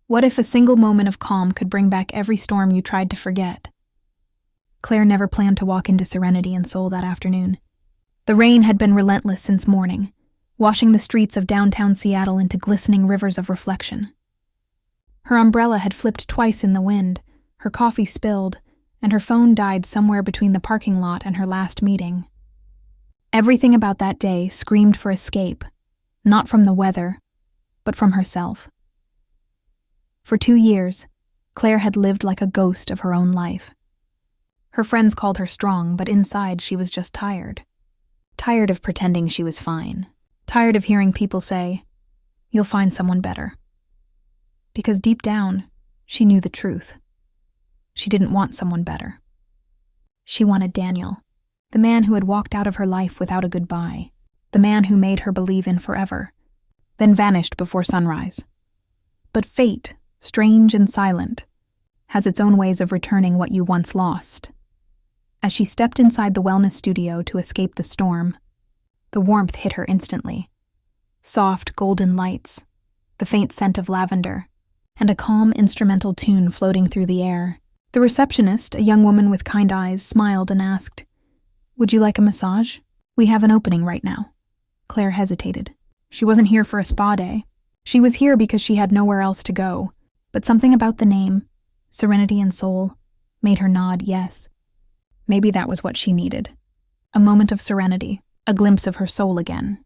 What if a single moment of calm could bring back every storm you tried to forget? Claire never planned to walk into Serenity and Soul that afternoon. The rain had been relentless since morning, washing the streets of downtown Seattle into glistening rivers of reflection. Her umbrella had flipped twice in the wind, her coffee spilled, and her phone died somewhere between the parking lot and her last meeting. Everything about that day screamed for escape, not from the weather, but from herself. For 2 years, Claire had lived like a ghost of her own life. Her friends called her strong, but inside she was just tired. Tired of pretending she was fine. Tired of hearing people say, "You'll find someone better." Because deep down, she knew the truth. She didn't want someone better. She wanted Daniel, the man who had walked out of her life without a goodbye, the man who made her believe in forever, then vanished before sunrise. But fate, strange and silent, has its own ways of returning what you once lost. As she stepped inside the wellness studio to escape the storm, the warmth hit her instantly. Soft, golden lights, the faint scent of lavender, and a calm instrumental tune floating through the air. The receptionist, a young woman with kind eyes, smiled and asked, "Would you like a massage? We have an opening right now." Claire hesitated. She wasn't here for a spa day. She was here because she had nowhere else to go. But something about the name, Serenity and Soul, made her nod yes. Maybe that was what she needed. A moment of serenity, a glimpse of her soul again.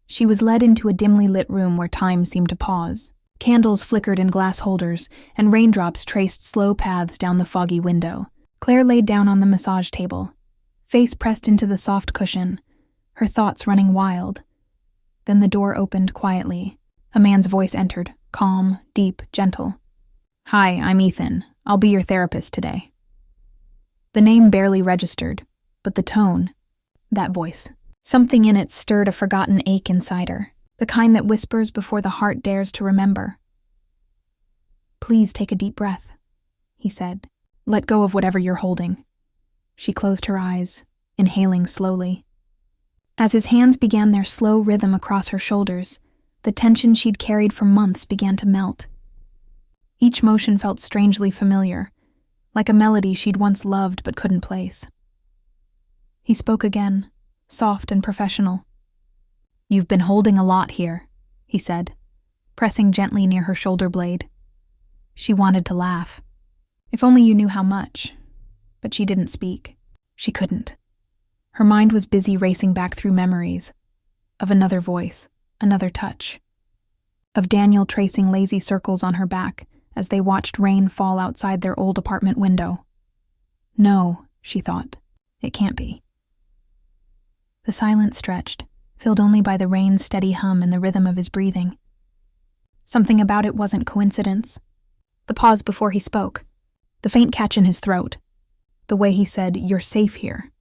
She was led into a dimly lit room where time seemed to pause. Candles flickered in glass holders, and raindrops traced slow paths down the foggy window. Claire laid down on the massage table, face pressed into the soft cushion, her thoughts running wild. Then the door opened quietly. A man's voice entered, calm, deep, gentle. "Hi, I'm Ethan. I'll be your therapist today." The name barely registered, but the tone, that voice, something in it stirred a forgotten ache inside her, the kind that whispers before the heart dares to remember. "Please take a deep breath," he said. "Let go of whatever you're holding." She closed her eyes, inhaling slowly. As his hands began their slow rhythm across her shoulders, the tension she'd carried for months began to melt. Each motion felt strangely familiar, like a melody she'd once loved but couldn't place. He spoke again, soft and professional. "You've been holding a lot here," he said, pressing gently near her shoulder blade. She wanted to laugh. If only you knew how much. But she didn't speak. She couldn't. Her mind was busy racing back through memories of another voice, another touch, of Daniel tracing lazy circles on her back as they watched rain fall outside their old apartment window. No, she thought, it can't be. The silence stretched, filled only by the rain's steady hum and the rhythm of his breathing. Something about it wasn't coincidence. The pause before he spoke, the faint catch in his throat, the way he said, "You're safe here."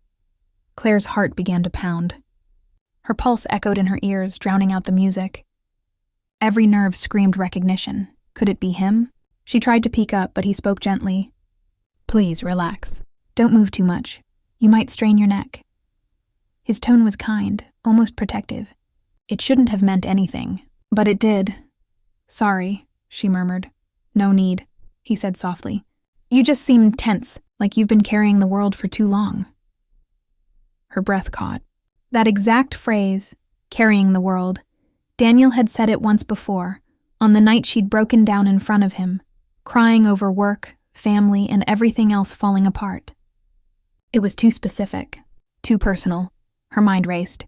Claire's heart began to pound. Her pulse echoed in her ears, drowning out the music. Every nerve screamed recognition. Could it be him? She tried to peek up, but he spoke gently. "Please, relax. Don't move too much. You might strain your neck." His tone was kind, almost protective. It shouldn't have meant anything, but it did. "Sorry," she murmured. "No need," he said softly. "You just seem tense, like you've been carrying the world for too long." Her breath caught. That exact phrase, carrying the world, Daniel had said it once before, on the night she'd broken down in front of him, crying over work, family, and everything else falling apart. It was too specific, too personal. Her mind raced.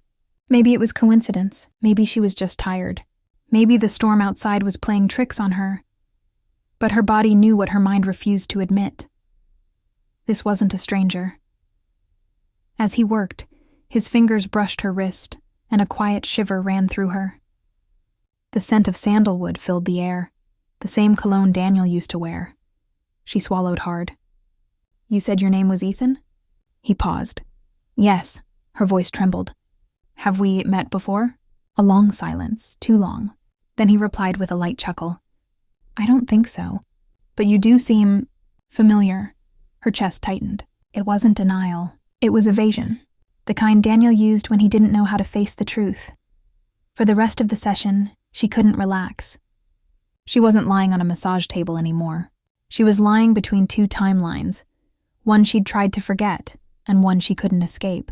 Maybe it was coincidence. Maybe she was just tired. Maybe the storm outside was playing tricks on her. But her body knew what her mind refused to admit. This wasn't a stranger. As he worked, his fingers brushed her wrist, and a quiet shiver ran through her. The scent of sandalwood filled the air, the same cologne Daniel used to wear. She swallowed hard. "You said your name was Ethan?" He paused. "Yes." Her voice trembled. "Have we met before?" A long silence, too long. Then he replied with a light chuckle. "I don't think so. But you do seem familiar." Her chest tightened. It wasn't denial. It was evasion. The kind Daniel used when he didn't know how to face the truth. For the rest of the session, she couldn't relax. She wasn't lying on a massage table anymore. She was lying between two timelines, one she'd tried to forget and one she couldn't escape.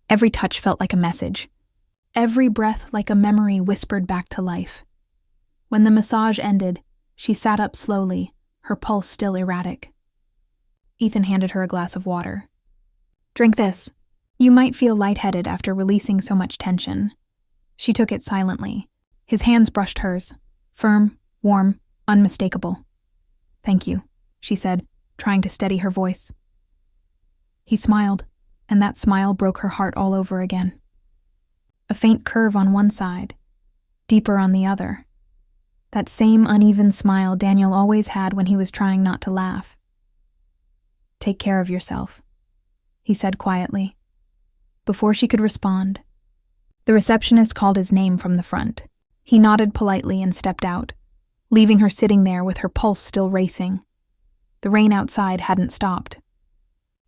Every touch felt like a message. Every breath like a memory whispered back to life. When the massage ended, she sat up slowly, her pulse still erratic. Ethan handed her a glass of water. "Drink this. You might feel lightheaded after releasing so much tension." She took it silently. His hands brushed hers. Firm, warm, unmistakable. "Thank you," she said, trying to steady her voice. He smiled, and that smile broke her heart all over again. A faint curve on one side, deeper on the other. That same uneven smile Daniel always had when he was trying not to laugh. "Take care of yourself," he said quietly. Before she could respond, the receptionist called his name from the front. He nodded politely and stepped out, leaving her sitting there with her pulse still racing. The rain outside hadn't stopped.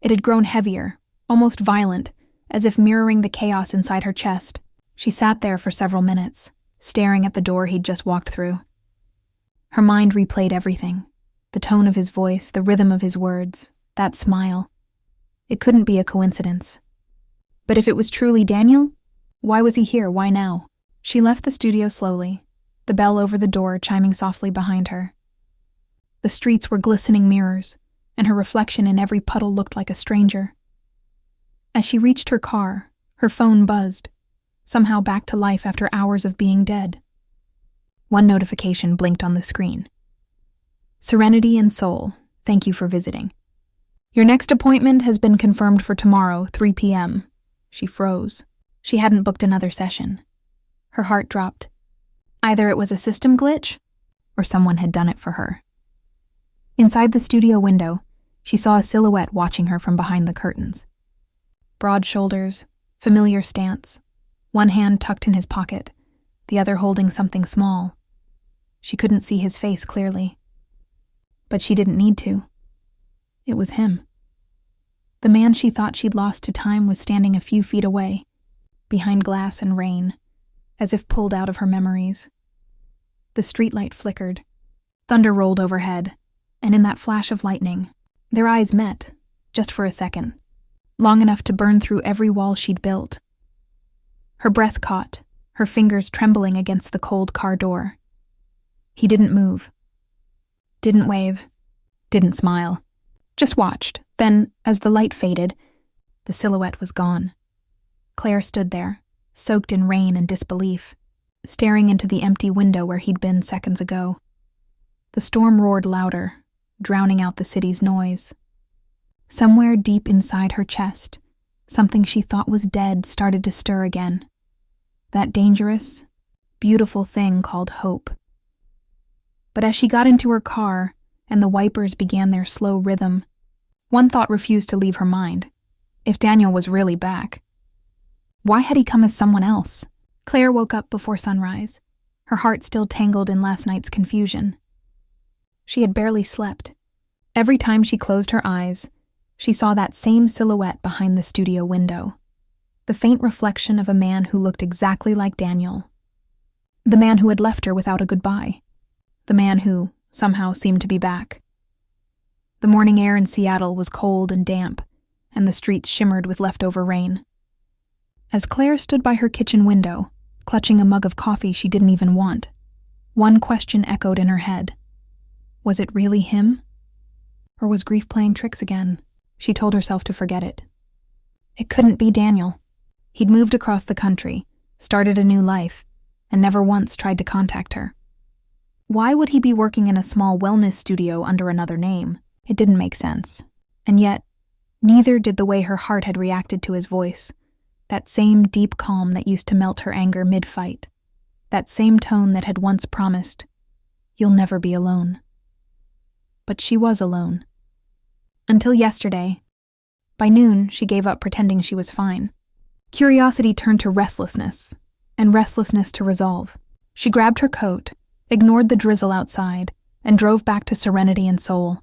It had grown heavier, almost violent, as if mirroring the chaos inside her chest. She sat there for several minutes, staring at the door he'd just walked through. Her mind replayed everything, the tone of his voice, the rhythm of his words, that smile. It couldn't be a coincidence. But if it was truly Daniel, why was he here? Why now? She left the studio slowly, the bell over the door chiming softly behind her. The streets were glistening mirrors, and her reflection in every puddle looked like a stranger. As she reached her car, her phone buzzed, somehow back to life after hours of being dead. One notification blinked on the screen. "Serenity and Soul, thank you for visiting. Your next appointment has been confirmed for tomorrow, 3 p.m. She froze. She hadn't booked another session. Her heart dropped. Either it was a system glitch, or someone had done it for her. Inside the studio window, she saw a silhouette watching her from behind the curtains. Broad shoulders, familiar stance, one hand tucked in his pocket, the other holding something small. She couldn't see his face clearly. But she didn't need to. It was him. The man she thought she'd lost to time was standing a few feet away, behind glass and rain, as if pulled out of her memories. The streetlight flickered. Thunder rolled overhead, and in that flash of lightning, their eyes met, just for a second, long enough to burn through every wall she'd built. Her breath caught, her fingers trembling against the cold car door. He didn't move. Didn't wave. Didn't smile. Just watched. Then, as the light faded, the silhouette was gone. Claire stood there, soaked in rain and disbelief, staring into the empty window where he'd been seconds ago. The storm roared louder, drowning out the city's noise. Somewhere deep inside her chest, something she thought was dead started to stir again. That dangerous, beautiful thing called hope. But as she got into her car and the wipers began their slow rhythm, one thought refused to leave her mind. If Daniel was really back, why had he come as someone else? Claire woke up before sunrise, her heart still tangled in last night's confusion. She had barely slept. Every time she closed her eyes, she saw that same silhouette behind the studio window, the faint reflection of a man who looked exactly like Daniel. The man who had left her without a goodbye. The man who, somehow, seemed to be back. The morning air in Seattle was cold and damp, and the streets shimmered with leftover rain. As Claire stood by her kitchen window, clutching a mug of coffee she didn't even want, one question echoed in her head. Was it really him? Or was grief playing tricks again? She told herself to forget it. It couldn't be Daniel. He'd moved across the country, started a new life, and never once tried to contact her. Why would he be working in a small wellness studio under another name? It didn't make sense. And yet, neither did the way her heart had reacted to his voice. That same deep calm that used to melt her anger mid-fight. That same tone that had once promised, "You'll never be alone." But she was alone. Until yesterday. By noon, she gave up pretending she was fine. Curiosity turned to restlessness, and restlessness to resolve. She grabbed her coat, ignored the drizzle outside, and drove back to Serenity and Soul.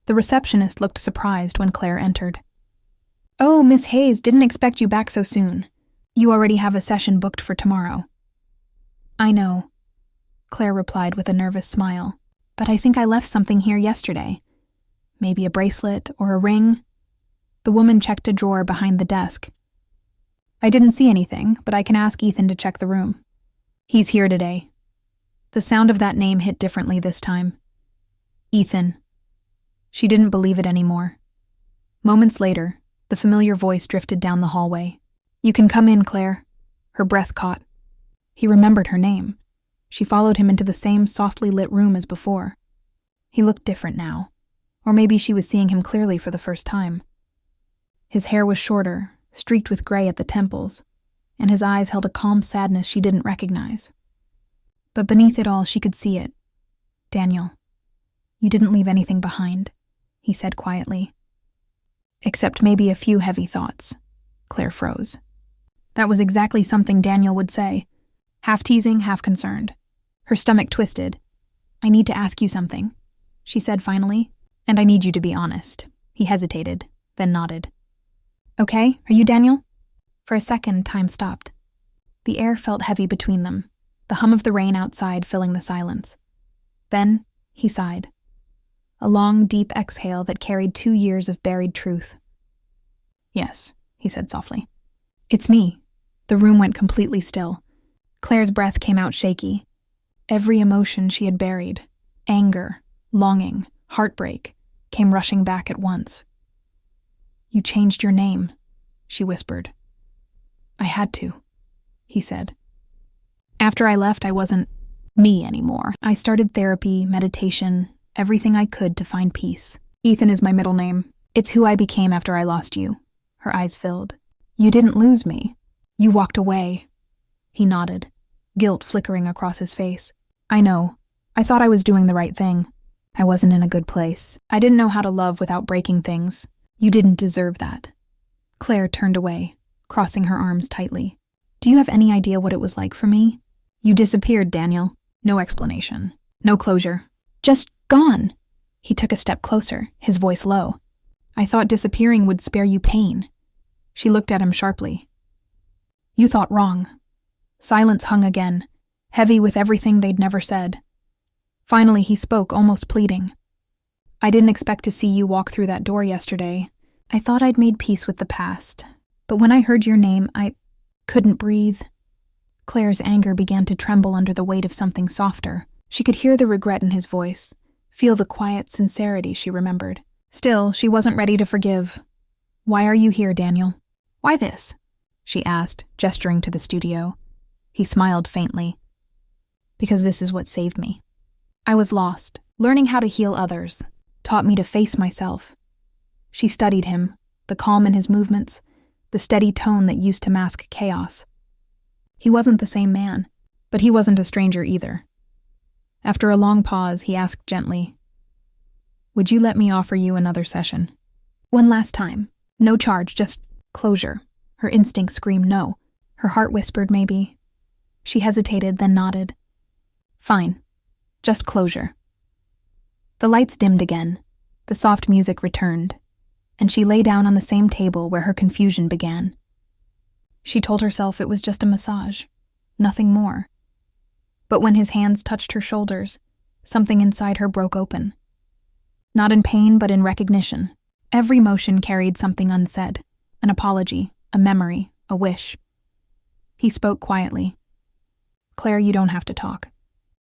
The receptionist looked surprised when Claire entered. "Oh, Miss Hayes, didn't expect you back so soon. You already have a session booked for tomorrow." "I know." Claire replied with a nervous smile. But I think I left something here yesterday. Maybe a bracelet or a ring. The woman checked a drawer behind the desk. I didn't see anything, but I can ask Ethan to check the room. He's here today. The sound of that name hit differently this time. Ethan. She didn't believe it anymore. Moments later, the familiar voice drifted down the hallway. You can come in, Claire. Her breath caught. He remembered her name. She followed him into the same softly lit room as before. He looked different now, or maybe she was seeing him clearly for the first time. His hair was shorter, streaked with gray at the temples, and his eyes held a calm sadness she didn't recognize. But beneath it all, she could see it. Daniel, you didn't leave anything behind, he said quietly. Except maybe a few heavy thoughts. Claire froze. That was exactly something Daniel would say, half teasing, half concerned. Her stomach twisted. I need to ask you something, she said finally, and I need you to be honest. He hesitated, then nodded. Okay, are you Daniel? For a second, time stopped. The air felt heavy between them, the hum of the rain outside filling the silence. Then, he sighed. A long, deep exhale that carried 2 years of buried truth. Yes, he said softly. It's me. The room went completely still. Claire's breath came out shaky. Every emotion she had buried, anger, longing, heartbreak, came rushing back at once. You changed your name, she whispered. I had to, he said. After I left, I wasn't me anymore. I started therapy, meditation, everything I could to find peace. Ethan is my middle name. It's who I became after I lost you. Her eyes filled. You didn't lose me. You walked away. He nodded, guilt flickering across his face. I know. I thought I was doing the right thing. I wasn't in a good place. I didn't know how to love without breaking things. You didn't deserve that. Claire turned away, crossing her arms tightly. Do you have any idea what it was like for me? You disappeared, Daniel. No explanation. No closure. Just gone. He took a step closer, his voice low. I thought disappearing would spare you pain. She looked at him sharply. You thought wrong. Silence hung again, heavy with everything they'd never said. Finally, he spoke, almost pleading. I didn't expect to see you walk through that door yesterday. I thought I'd made peace with the past. But when I heard your name, I couldn't breathe. Claire's anger began to tremble under the weight of something softer. She could hear the regret in his voice, feel the quiet sincerity she remembered. Still, she wasn't ready to forgive. Why are you here, Daniel? Why this? She asked, gesturing to the studio. He smiled faintly. Because this is what saved me. I was lost. Learning how to heal others taught me to face myself. She studied him, the calm in his movements, the steady tone that used to mask chaos. He wasn't the same man, but he wasn't a stranger either. After a long pause, he asked gently, Would you let me offer you another session? One last time. No charge, just closure. Her instinct screamed no. Her heart whispered maybe. She hesitated, then nodded. Fine. Just closure. The lights dimmed again. The soft music returned, and she lay down on the same table where her confusion began. She told herself it was just a massage, nothing more. But when his hands touched her shoulders, something inside her broke open. Not in pain, but in recognition. Every motion carried something unsaid, an apology, a memory, a wish. He spoke quietly. Claire, you don't have to talk.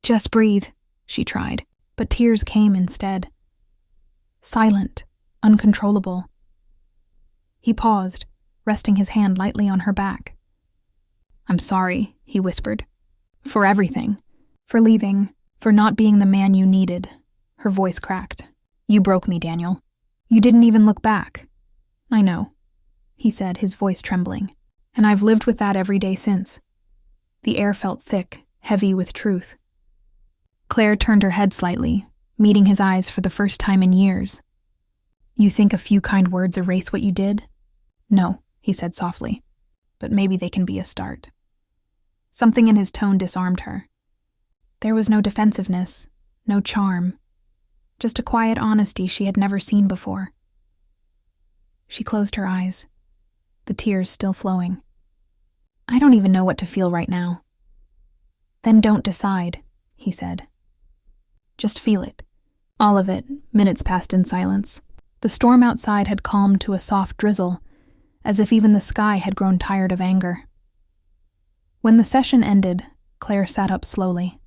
Just breathe, she tried, but tears came instead. Silent, uncontrollable. He paused, resting his hand lightly on her back. I'm sorry, he whispered. For everything. For leaving. For not being the man you needed. Her voice cracked. You broke me, Daniel. You didn't even look back. I know, he said, his voice trembling. And I've lived with that every day since. The air felt thick, heavy with truth. Claire turned her head slightly, meeting his eyes for the first time in years. You think a few kind words erase what you did? No, he said softly, but maybe they can be a start. Something in his tone disarmed her. There was no defensiveness, no charm, just a quiet honesty she had never seen before. She closed her eyes, the tears still flowing. I don't even know what to feel right now. Then don't decide, he said. Just feel it. All of it. Minutes passed in silence. The storm outside had calmed to a soft drizzle, as if even the sky had grown tired of anger. When the session ended, Claire sat up slowly.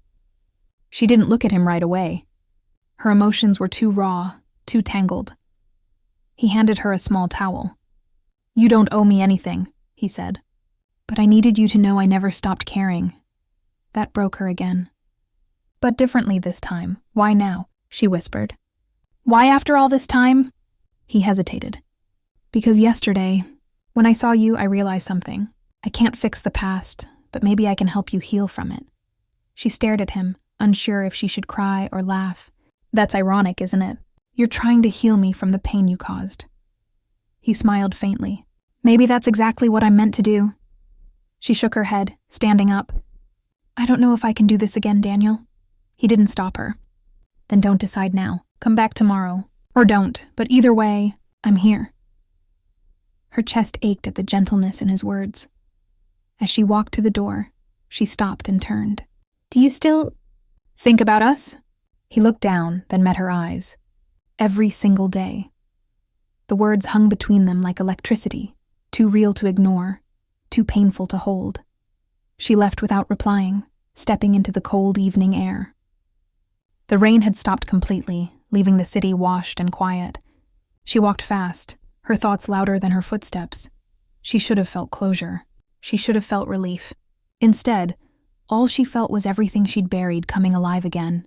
She didn't look at him right away. Her emotions were too raw, too tangled. He handed her a small towel. "You don't owe me anything," he said. "But I needed you to know I never stopped caring." That broke her again. "But differently this time. Why now?" she whispered. "Why after all this time?" He hesitated. "Because yesterday, when I saw you, I realized something. I can't fix the past, but maybe I can help you heal from it." She stared at him, unsure if she should cry or laugh. "That's ironic, isn't it? You're trying to heal me from the pain you caused." He smiled faintly. "Maybe that's exactly what I'm meant to do." She shook her head, standing up. "I don't know if I can do this again, Daniel." He didn't stop her. "Then don't decide now. Come back tomorrow. Or don't, but either way, I'm here." Her chest ached at the gentleness in his words. As she walked to the door, she stopped and turned. "Do you still think about us?" He looked down, then met her eyes. "Every single day." The words hung between them like electricity, too real to ignore, too painful to hold. She left without replying, stepping into the cold evening air. The rain had stopped completely, leaving the city washed and quiet. She walked fast, her thoughts louder than her footsteps. She should have felt closure. She should have felt relief. Instead, all she felt was everything she'd buried coming alive again.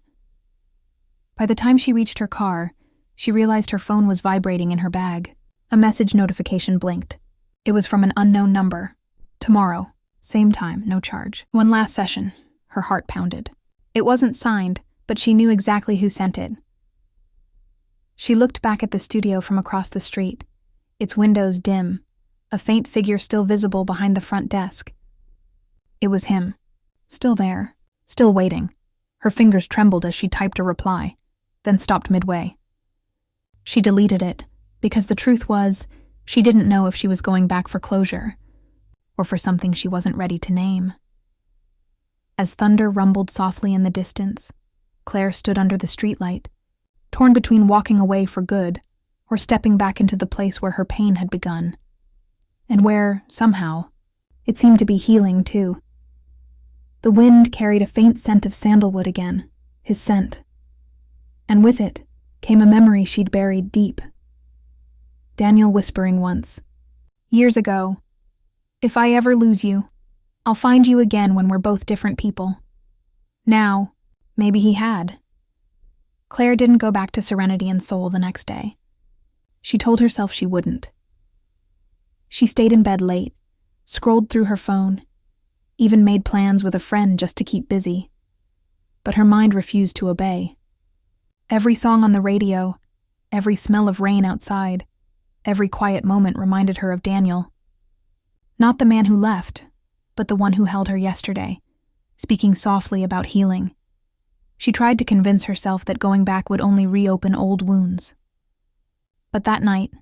By the time she reached her car, she realized her phone was vibrating in her bag. A message notification blinked. It was from an unknown number. Tomorrow, same time, no charge. One last session. Her heart pounded. It wasn't signed, but she knew exactly who sent it. She looked back at the studio from across the street, its windows dim, a faint figure still visible behind the front desk. It was him. Still there, still waiting. Her fingers trembled as she typed a reply, then stopped midway. She deleted it, because the truth was, she didn't know if she was going back for closure, or for something she wasn't ready to name. As thunder rumbled softly in the distance, Claire stood under the streetlight, torn between walking away for good or stepping back into the place where her pain had begun, and where, somehow, it seemed to be healing too. The wind carried a faint scent of sandalwood again, his scent, and with it came a memory she'd buried deep. Daniel whispering once, "Years ago, if I ever lose you, I'll find you again when we're both different people." Now, maybe he had. Claire didn't go back to Serenity and Soul the next day. She told herself she wouldn't. She stayed in bed late, scrolled through her phone, even made plans with a friend just to keep busy. But her mind refused to obey. Every song on the radio, every smell of rain outside, every quiet moment reminded her of Daniel. Not the man who left, but the one who held her yesterday, speaking softly about healing. She tried to convince herself that going back would only reopen old wounds. But that night,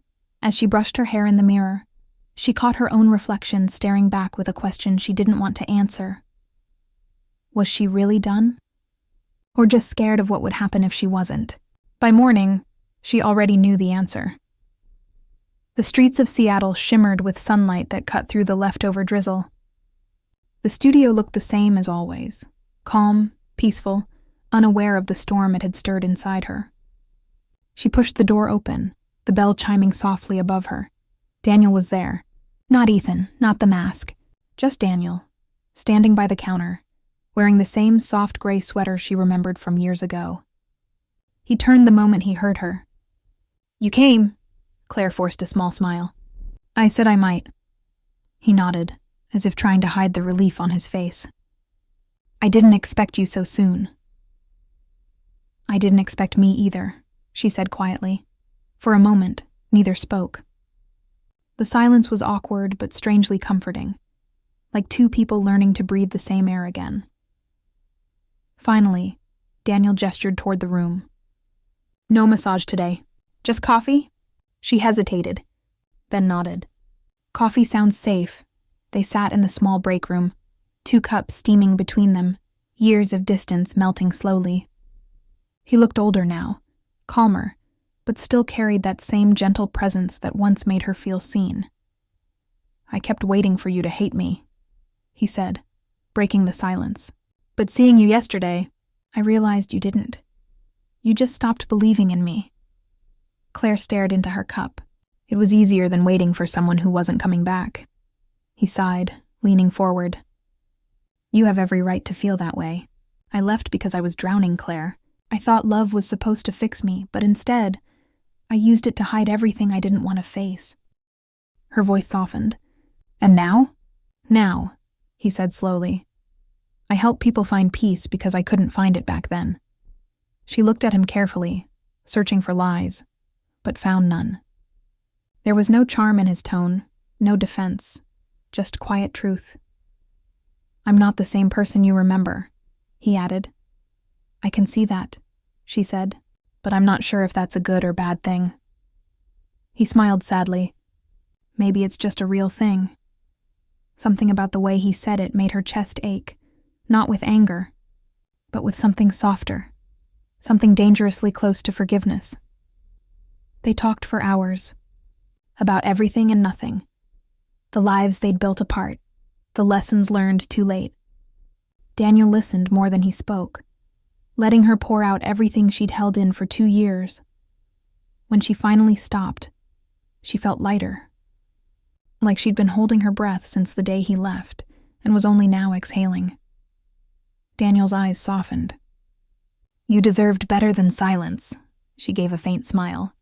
as she brushed her hair in the mirror, she caught her own reflection staring back with a question she didn't want to answer. Was she really done? Or just scared of what would happen if she wasn't? By morning, she already knew the answer. The streets of Seattle shimmered with sunlight that cut through the leftover drizzle. The studio looked the same as always, calm, peaceful, unaware of the storm it had stirred inside her. She pushed the door open, the bell chiming softly above her. Daniel was there. Not Ethan, not the mask. Just Daniel, standing by the counter, wearing the same soft gray sweater she remembered from years ago. He turned the moment he heard her. "You came," Claire forced a small smile. "I said I might." He nodded, as if trying to hide the relief on his face. "I didn't expect you so soon." "I didn't expect me either," she said quietly. For a moment, neither spoke. The silence was awkward but strangely comforting, like two people learning to breathe the same air again. Finally, Daniel gestured toward the room. "No massage today. Just coffee?" She hesitated, then nodded. "Coffee sounds safe." They sat in the small break room, 2 cups steaming between them, years of distance melting slowly. He looked older now, calmer, but still carried that same gentle presence that once made her feel seen. "I kept waiting for you to hate me," he said, breaking the silence. "But seeing you yesterday, I realized you didn't. You just stopped believing in me." Claire stared into her cup. It was easier than waiting for someone who wasn't coming back. He sighed, leaning forward. "You have every right to feel that way. I left because I was drowning, Claire. I thought love was supposed to fix me, but instead, I used it to hide everything I didn't want to face." Her voice softened. "And now?" "Now," he said slowly. "I help people find peace because I couldn't find it back then." She looked at him carefully, searching for lies, but found none. There was no charm in his tone, no defense, just quiet truth. "I'm not the same person you remember," he added. "I can see that," she said, "but I'm not sure if that's a good or bad thing." He smiled sadly. Maybe it's just a real thing. Something about the way he said it made her chest ache, not with anger, but with something softer, something dangerously close to forgiveness. They talked for hours, about everything and nothing, the lives they'd built apart, the lessons learned too late. Daniel listened more than he spoke, letting her pour out everything she'd held in for 2 years. When she finally stopped, she felt lighter, like she'd been holding her breath since the day he left and was only now exhaling. Daniel's eyes softened. "You deserved better than silence," she gave a faint smile.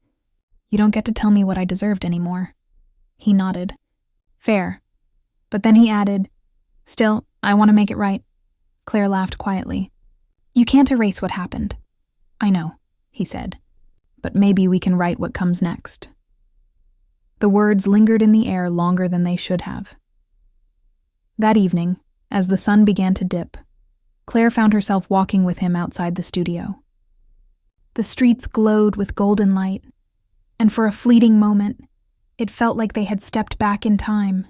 "You don't get to tell me what I deserved anymore." He nodded. "Fair." But then he added, "Still, I want to make it right." Claire laughed quietly. "You can't erase what happened." "I know," he said. "But maybe we can write what comes next." The words lingered in the air longer than they should have. That evening, as the sun began to dip, Claire found herself walking with him outside the studio. The streets glowed with golden light, and for a fleeting moment, it felt like they had stepped back in time.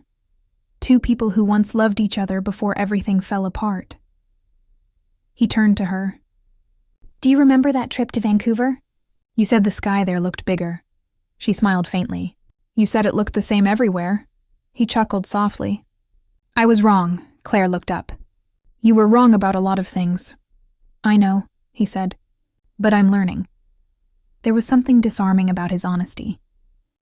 Two people who once loved each other before everything fell apart. He turned to her. "Do you remember that trip to Vancouver? You said the sky there looked bigger." She smiled faintly. "You said it looked the same everywhere." He chuckled softly. "I was wrong." Claire looked up. "You were wrong about a lot of things." "I know," he said. "But I'm learning." There was something disarming about his honesty.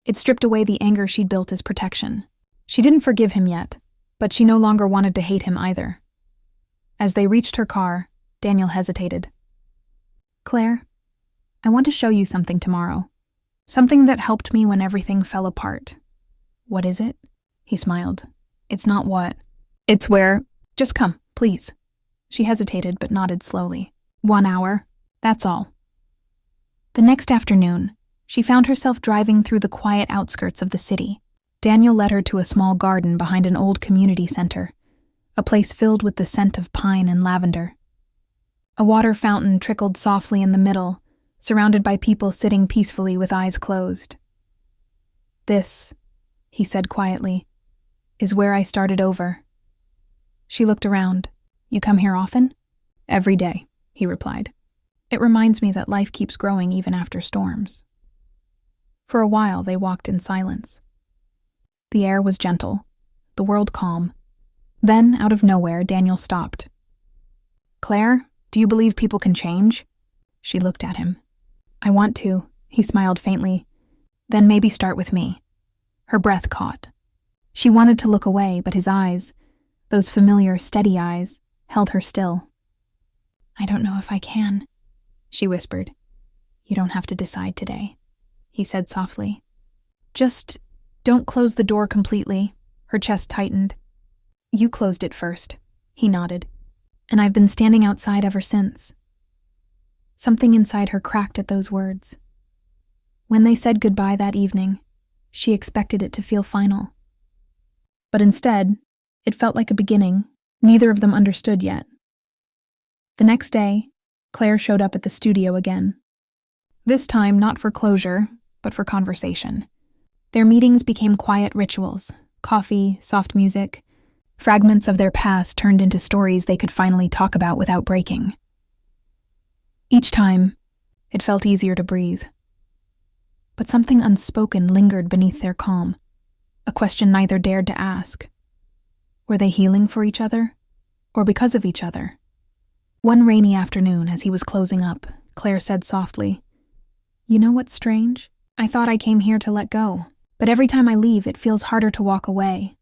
It stripped away the anger she'd built as protection. She didn't forgive him yet, but she no longer wanted to hate him either. As they reached her car, Daniel hesitated. "Claire, I want to show you something tomorrow. Something that helped me when everything fell apart." "What is it?" He smiled. "It's not what. It's where. Just come, please." She hesitated but nodded slowly. 1 hour. That's all." The next afternoon, she found herself driving through the quiet outskirts of the city. Daniel led her to a small garden behind an old community center, a place filled with the scent of pine and lavender. A water fountain trickled softly in the middle, surrounded by people sitting peacefully with eyes closed. "This," he said quietly, "is where I started over." She looked around. "You come here often?" "Every day," he replied. "It reminds me that life keeps growing even after storms." For a while, they walked in silence. The air was gentle, the world calm. Then, out of nowhere, Daniel stopped. "Claire, do you believe people can change?" She looked at him. "I want to," he smiled faintly. "Then maybe start with me." Her breath caught. She wanted to look away, but his eyes, those familiar, steady eyes, held her still. "I don't know if I can," she whispered. "You don't have to decide today," he said softly. "Just don't close the door completely." Her chest tightened. "You closed it first," he nodded. "And I've been standing outside ever since." Something inside her cracked at those words. When they said goodbye that evening, she expected it to feel final. But instead, it felt like a beginning neither of them understood yet. The next day, Claire showed up at the studio again. This time not for closure, but for conversation. Their meetings became quiet rituals, coffee, soft music, Fragments of their past turned into stories they could finally talk about without breaking. Each time, it felt easier to breathe. But something unspoken lingered beneath their calm, a question neither dared to ask. Were they healing for each other, or because of each other? One rainy afternoon, as he was closing up, Claire said softly, "You know what's strange? I thought I came here to let go, but every time I leave, it feels harder to walk away."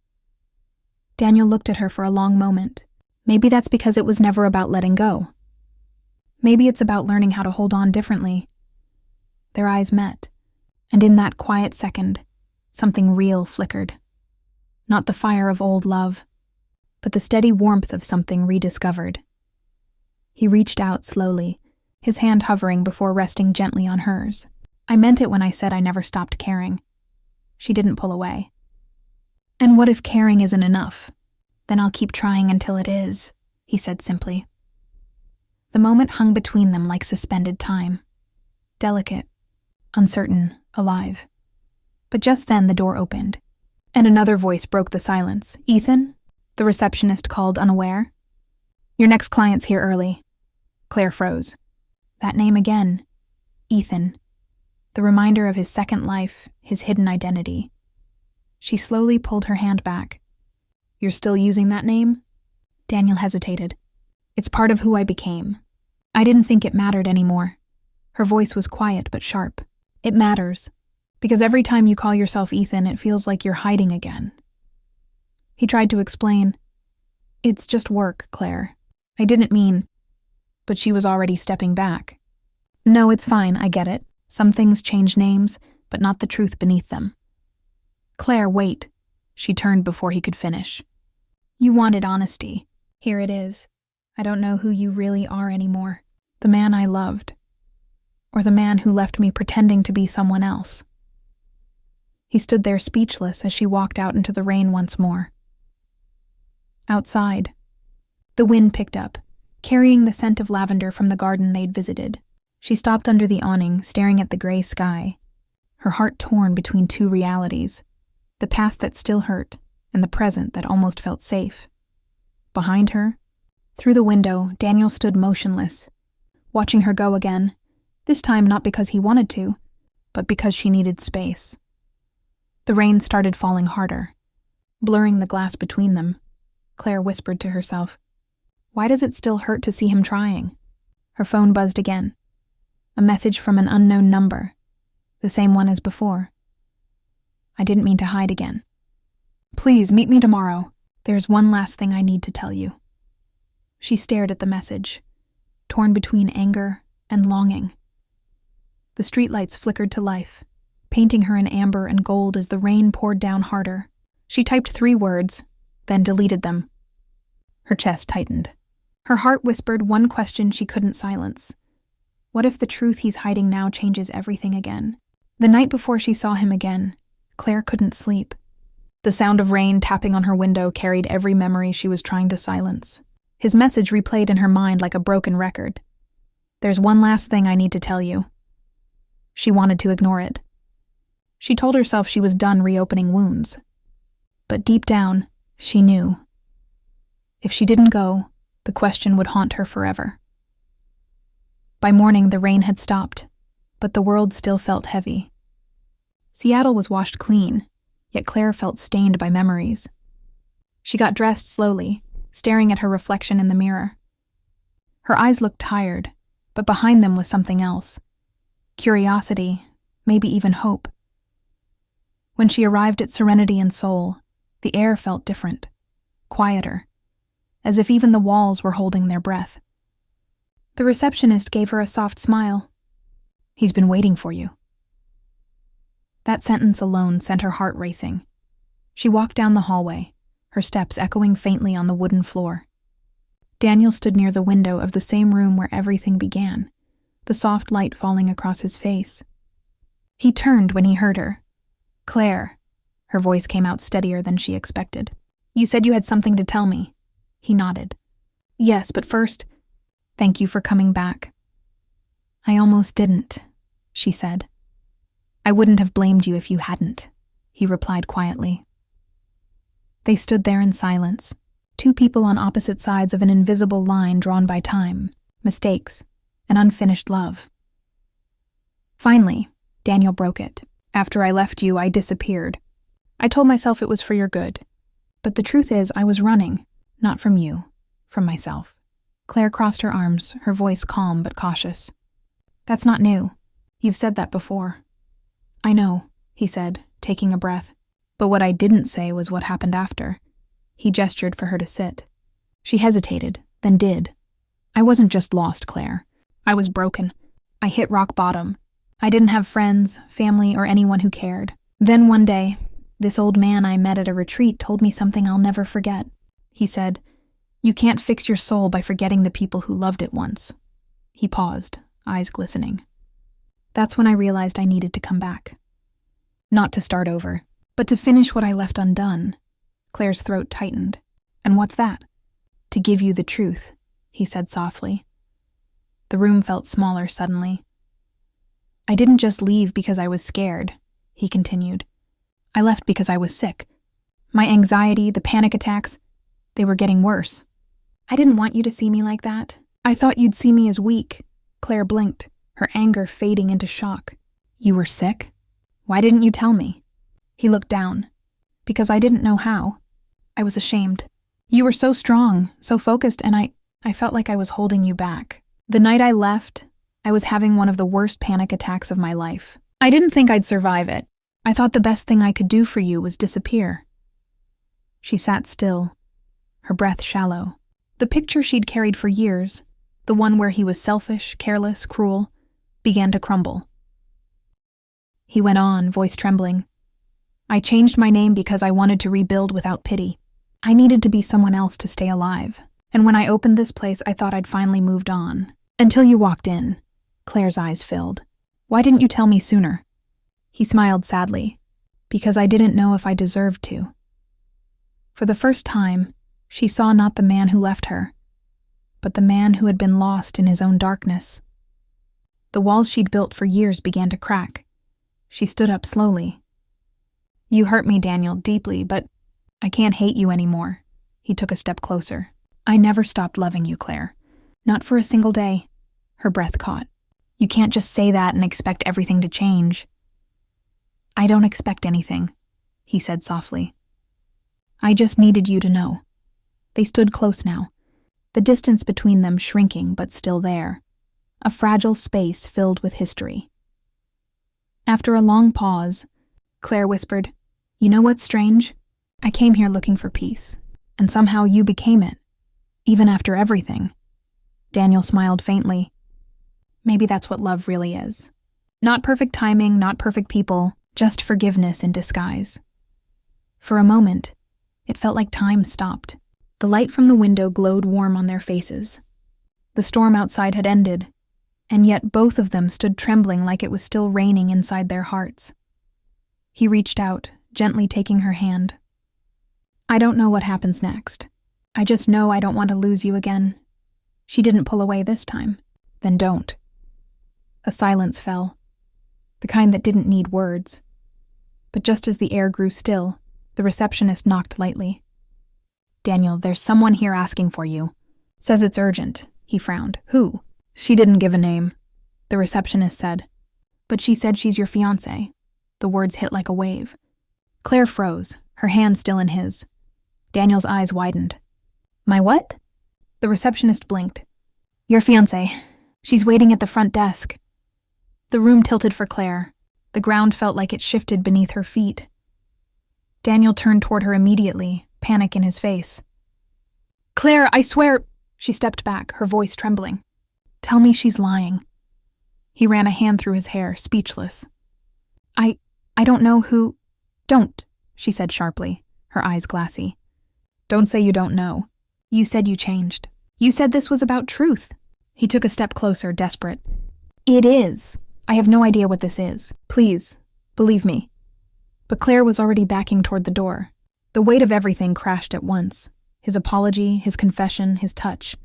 Daniel looked at her for a long moment. Maybe that's because it was never about letting go. Maybe it's about learning how to hold on differently. Their eyes met, and in that quiet second, something real flickered. Not the fire of old love, but the steady warmth of something rediscovered. He reached out slowly, his hand hovering before resting gently on hers. "I meant it when I said I never stopped caring." She didn't pull away. "And what if caring isn't enough? Then I'll keep trying until it is," he said simply. The moment hung between them like suspended time. Delicate, uncertain, alive. But just then the door opened, and another voice broke the silence. "Ethan?" the receptionist called, unaware. "Your next client's here early." Claire froze. That name again. Ethan. The reminder of his second life, his hidden identity. She slowly pulled her hand back. "You're still using that name?" Daniel hesitated. "It's part of who I became. I didn't think it mattered anymore." Her voice was quiet but sharp. "It matters. Because every time you call yourself Ethan, it feels like you're hiding again." He tried to explain. "It's just work, Claire. I didn't mean..." But she was already stepping back. "No, it's fine, I get it. Some things change names, but not the truth beneath them." "Claire, wait." She turned before he could finish. "You wanted honesty. Here it is. I don't know who you really are anymore. The man I loved. Or the man who left me pretending to be someone else." He stood there speechless as she walked out into the rain once more. Outside, the wind picked up, carrying the scent of lavender from the garden they'd visited. She stopped under the awning, staring at the gray sky, her heart torn between two realities, the past that still hurt and the present that almost felt safe. Behind her, through the window, Daniel stood motionless, watching her go again, this time not because he wanted to, but because she needed space. The rain started falling harder, blurring the glass between them. Claire whispered to herself, "Why does it still hurt to see him trying?" Her phone buzzed again. A message from an unknown number, the same one as before. "I didn't mean to hide again. Please meet me tomorrow. There's one last thing I need to tell you." She stared at the message, torn between anger and longing. The streetlights flickered to life, painting her in amber and gold as the rain poured down harder. She typed 3 words, then deleted them. Her chest tightened. Her heart whispered one question she couldn't silence. What if the truth he's hiding now changes everything again? The night before she saw him again, Claire couldn't sleep. The sound of rain tapping on her window carried every memory she was trying to silence. His message replayed in her mind like a broken record. "There's one last thing I need to tell you." She wanted to ignore it. She told herself she was done reopening wounds. But deep down, she knew. If she didn't go, the question would haunt her forever. By morning, the rain had stopped, but the world still felt heavy. Seattle was washed clean, yet Claire felt stained by memories. She got dressed slowly, staring at her reflection in the mirror. Her eyes looked tired, but behind them was something else. Curiosity, maybe even hope. When she arrived at Serenity and Soul, the air felt different, quieter, as if even the walls were holding their breath. The receptionist gave her a soft smile. "He's been waiting for you." That sentence alone sent her heart racing. She walked down the hallway, her steps echoing faintly on the wooden floor. Daniel stood near the window of the same room where everything began, the soft light falling across his face. He turned when he heard her. "Claire," her voice came out steadier than she expected. "You said you had something to tell me." He nodded. "Yes, but first, thank you for coming back." "I almost didn't," she said. "I wouldn't have blamed you if you hadn't," he replied quietly. They stood there in silence, Two people on opposite sides of an invisible line drawn by time, mistakes, and unfinished love. Finally, Daniel broke it. After I left you, I disappeared. I told myself it was for your good. But the truth is, I was running, not from you, from myself. Claire crossed her arms, her voice calm but cautious. That's not new. You've said that before. I know, he said, taking a breath. But what I didn't say was what happened after. He gestured for her to sit. She hesitated, then did. I wasn't just lost, Claire. I was broken. I hit rock bottom. I didn't have friends, family, or anyone who cared. Then one day, this old man I met at a retreat told me something I'll never forget. He said, "You can't fix your soul by forgetting the people who loved it once." He paused, eyes glistening. That's when I realized I needed to come back. Not to start over, but to finish what I left undone. Claire's throat tightened. And what's that? To give you the truth, he said softly. The room felt smaller suddenly. I didn't just leave because I was scared, he continued. I left because I was sick. My anxiety, the panic attacks, they were getting worse. I didn't want you to see me like that. I thought you'd see me as weak. Claire blinked, her anger fading into shock. You were sick? Why didn't you tell me? He looked down. Because I didn't know how. I was ashamed. You were so strong, so focused, and I felt like I was holding you back. The night I left, I was having one of the worst panic attacks of my life. I didn't think I'd survive it. I thought the best thing I could do for you was disappear. She sat still, her breath shallow. The picture she'd carried for years, the one where he was selfish, careless, cruel, began to crumble. He went on, voice trembling. I changed my name because I wanted to rebuild without pity. I needed to be someone else to stay alive. And when I opened this place, I thought I'd finally moved on. Until you walked in. Claire's eyes filled. Why didn't you tell me sooner? He smiled sadly. Because I didn't know if I deserved to. For the first time, she saw not the man who left her, but the man who had been lost in his own darkness. The walls she'd built for years began to crack. She stood up slowly. You hurt me, Daniel, deeply, but I can't hate you anymore. He took a step closer. I never stopped loving you, Claire. Not for a single day. Her breath caught. You can't just say that and expect everything to change. I don't expect anything, he said softly. I just needed you to know. They stood close now, the distance between them shrinking but still there, a fragile space filled with history. After a long pause, Claire whispered, You know what's strange? I came here looking for peace, and somehow you became it, even after everything. Daniel smiled faintly. Maybe that's what love really is. Not perfect timing, not perfect people, just forgiveness in disguise. For a moment, it felt like time stopped. The light from the window glowed warm on their faces. The storm outside had ended, and yet both of them stood trembling like it was still raining inside their hearts. He reached out, gently taking her hand. I don't know what happens next. I just know I don't want to lose you again. She didn't pull away this time. Then don't. A silence fell, the kind that didn't need words. But just as the air grew still, the receptionist knocked lightly. Daniel, there's someone here asking for you. Says it's urgent. He frowned. Who? She didn't give a name, the receptionist said. But she said she's your fiancé. The words hit like a wave. Claire froze, her hand still in his. Daniel's eyes widened. My what? The receptionist blinked. Your fiancé. She's waiting at the front desk. The room tilted for Claire. The ground felt like it shifted beneath her feet. Daniel turned toward her immediately, panic in his face. Claire, I swear... She stepped back, her voice trembling. Tell me she's lying. He ran a hand through his hair, speechless. I don't know who... Don't, she said sharply, her eyes glassy. Don't say you don't know. You said you changed. You said this was about truth. He took a step closer, desperate. It is. I have no idea what this is. Please, believe me. But Claire was already backing toward the door. The weight of everything crashed at once. His apology, his confession, his touch.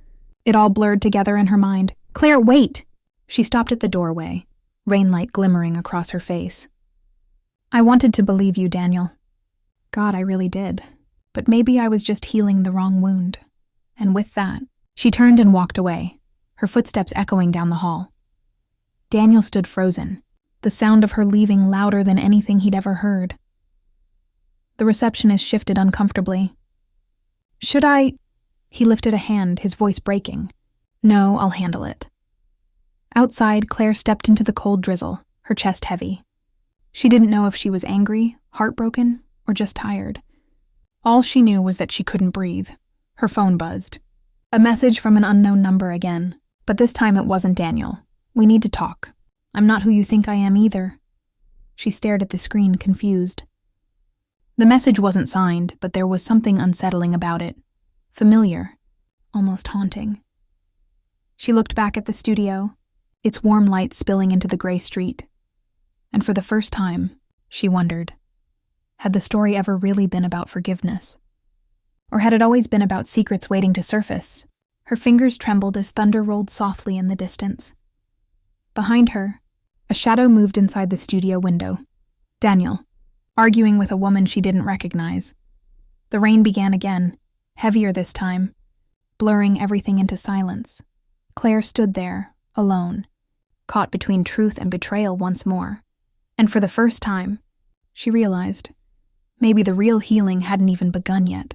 It all blurred together in her mind. Claire, wait! She stopped at the doorway, rainlight glimmering across her face. I wanted to believe you, Daniel. God, I really did. But maybe I was just healing the wrong wound. And with that, she turned and walked away, her footsteps echoing down the hall. Daniel stood frozen, the sound of her leaving louder than anything he'd ever heard. The receptionist shifted uncomfortably. "Should I—" He lifted a hand, his voice breaking. "No, I'll handle it." Outside, Claire stepped into the cold drizzle, her chest heavy. She didn't know if she was angry, heartbroken, or just tired. All she knew was that she couldn't breathe. Her phone buzzed. A message from an unknown number again, but this time it wasn't Daniel. "We need to talk. I'm not who you think I am either." She stared at the screen, confused. The message wasn't signed, but there was something unsettling about it. Familiar, almost haunting. She looked back at the studio, its warm light spilling into the gray street. And for the first time, she wondered, had the story ever really been about forgiveness? Or had it always been about secrets waiting to surface? Her fingers trembled as thunder rolled softly in the distance. Behind her, a shadow moved inside the studio window. Daniel, arguing with a woman she didn't recognize. The rain began again, heavier this time, blurring everything into silence. Claire stood there, alone, caught between truth and betrayal once more. And for the first time, she realized, maybe the real healing hadn't even begun yet.